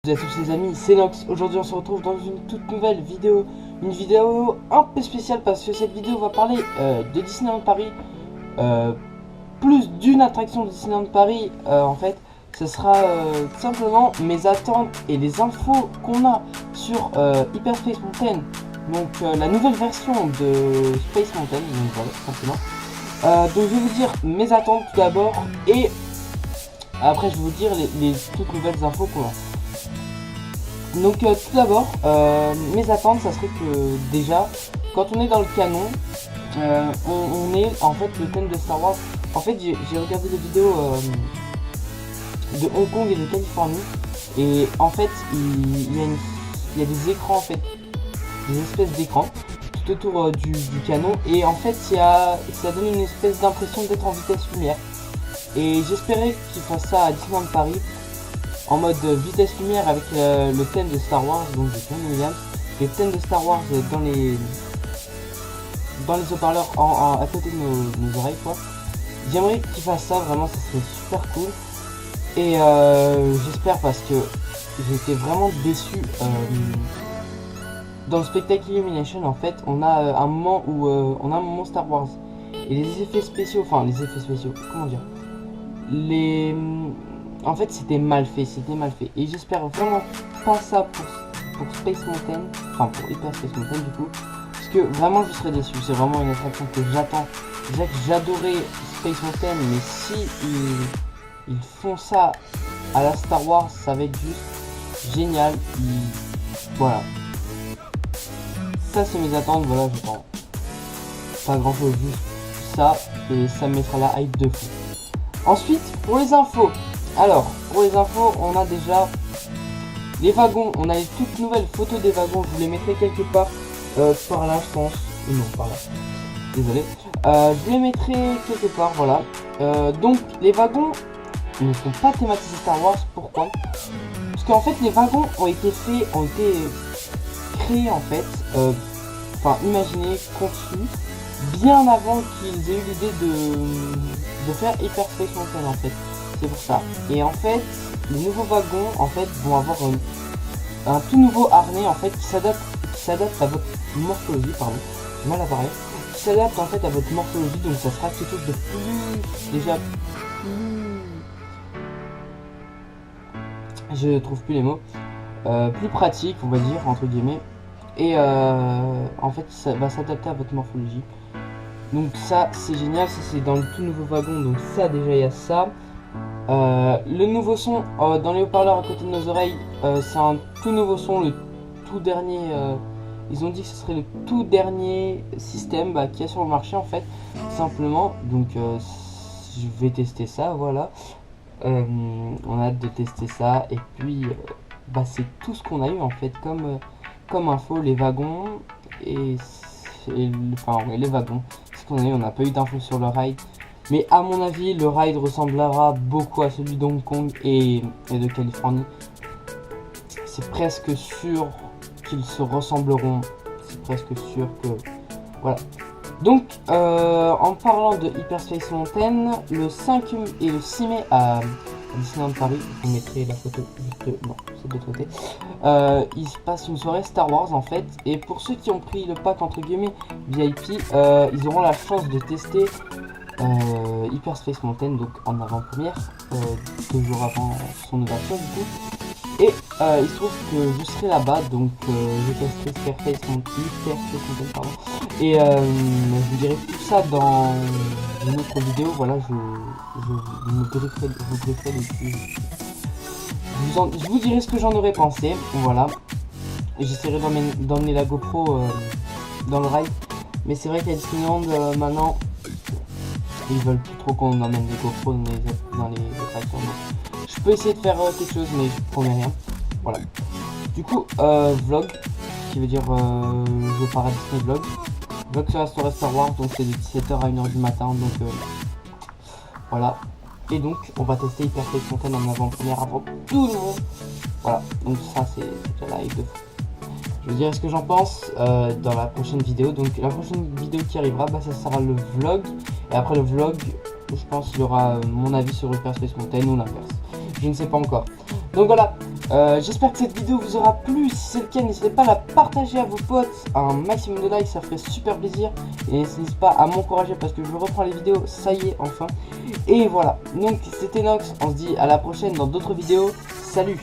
Salut à tous les amis, c'est Nox. Aujourd'hui on se retrouve dans une toute nouvelle vidéo. Une vidéo un peu spéciale parce que cette vidéo va parler de Disneyland Paris. Plus d'une attraction de Disneyland Paris en fait. Ce sera tout simplement mes attentes et les infos qu'on a sur Hyper Space Mountain. Donc la nouvelle version de Space Mountain, donc voilà tout simplement. Donc je vais vous dire mes attentes tout d'abord et après je vais vous dire les toutes nouvelles infos qu'on a. Donc tout d'abord, mes attentes, ça serait que déjà, quand on est dans le canon, on est en fait le thème de Star Wars. En fait, j'ai regardé des vidéos de Hong Kong et de Californie, et en fait, il y a des écrans en fait, des espèces d'écrans tout autour du canon, et en fait, ça donne une espèce d'impression d'être en vitesse lumière. Et j'espérais qu'ils fassent ça à Disneyland Paris, en mode vitesse lumière avec le thème de Star Wars, donc de John Williams, le thème de Star Wars dans les haut-parleurs à côté de nos oreilles quoi. J'aimerais qu'ils fassent ça, vraiment ça serait super cool. Et j'espère parce que j'ai été vraiment déçu. Dans le spectacle Illumination en fait on a un moment où on a un moment Star Wars. Et les effets spéciaux, comment dire, en fait c'était mal fait, et j'espère vraiment pas ça pour Space Mountain, enfin pour Hyper Space Mountain du coup, parce que vraiment je serais déçu. C'est vraiment une attraction que j'attends. Déjà que j'adorais Space Mountain, mais si ils font ça à la Star Wars, ça va être juste génial. Voilà, ça c'est mes attentes. Voilà, j'attends pas grand chose, juste ça, et ça me mettra la hype de fou. Ensuite, pour les infos. Alors, pour les infos, on a déjà les wagons. On a les toutes nouvelles photos des wagons. Je vous les mettrai quelque part par là, je pense. Non, par là. Désolé. Je vous les mettrai quelque part, voilà. Donc, les wagons ne sont pas thématisés Star Wars. Pourquoi? Parce qu'en fait, les wagons ont été créés, en fait, imaginés, conçus, bien avant qu'ils aient eu l'idée de faire Hyper Space Mountain, en fait. C'est pour ça. Et en fait, les nouveaux wagons en fait vont avoir un tout nouveau harnais en fait qui s'adapte à votre morphologie, pardon, j'ai mal à parler, qui s'adapte en fait à votre morphologie, donc ça sera quelque chose de plus, déjà plus, je trouve plus les mots, plus pratique on va dire entre guillemets, et en fait ça va s'adapter à votre morphologie. Donc ça c'est génial, ça c'est dans le tout nouveau wagon, donc ça déjà il y a ça. Le nouveau son dans les haut-parleurs à côté de nos oreilles, c'est un tout nouveau son, le tout dernier. Ils ont dit que ce serait le tout dernier système qu'il y a sur le marché en fait, simplement. Donc je vais tester ça, voilà. On a hâte de tester ça, et puis c'est tout ce qu'on a eu en fait comme info, les wagons et les wagons. Ce qu'on a eu, on n'a pas eu d'infos sur le ride. Mais à mon avis, le ride ressemblera beaucoup à celui d'Hong Kong et de Californie. C'est presque sûr qu'ils se ressembleront. C'est presque sûr que... Voilà. Donc, en parlant de Hyper Space Mountain, le 5 et le 6 mai à Disneyland Paris, je vous mettrai la photo juste... Non, c'est de l'autre côté. Il se passe une soirée Star Wars en fait. Et pour ceux qui ont pris le pack entre guillemets VIP, ils auront la chance de tester... Hyper Space Mountain, donc en avant-première, 2 jours avant son ouverture du coup. Et il se trouve que je serai là-bas, donc je testerai Hyper Space Mountain, pardon. Et je vous dirai tout ça dans une autre vidéo. Voilà, je vous brieferai dessus. Je vous dirai ce que j'en aurais pensé. Voilà, j'essaierai d'emmener la GoPro dans le ride, mais c'est vrai qu'à Disneyland maintenant ils veulent plus trop qu'on emmène les GoPro dans les attractions. Je peux essayer de faire quelque chose, mais je promets rien. Voilà. Du coup, vlog, qui veut dire je pars à Disney vlog. Vlog sur la soirée Star Wars, donc c'est de 17h à 1h du matin. Donc voilà. Et donc, on va tester Hyper Space Mountain en avant-première avant tout le monde. Voilà. Donc ça, c'est déjà la hype de fou. Je vous dirai ce que j'en pense dans la prochaine vidéo. Donc la prochaine vidéo qui arrivera, ça sera le vlog. Et après le vlog, je pense qu'il y aura mon avis sur Hyper Space Mountain ou l'inverse. Je ne sais pas encore. Donc voilà, J'espère que cette vidéo vous aura plu. Si c'est le cas, n'hésitez pas à la partager à vos potes. Un maximum de likes, ça ferait super plaisir. Et n'hésitez pas à m'encourager parce que je reprends les vidéos, ça y est, enfin. Et voilà, donc c'était Nox, on se dit à la prochaine dans d'autres vidéos. Salut!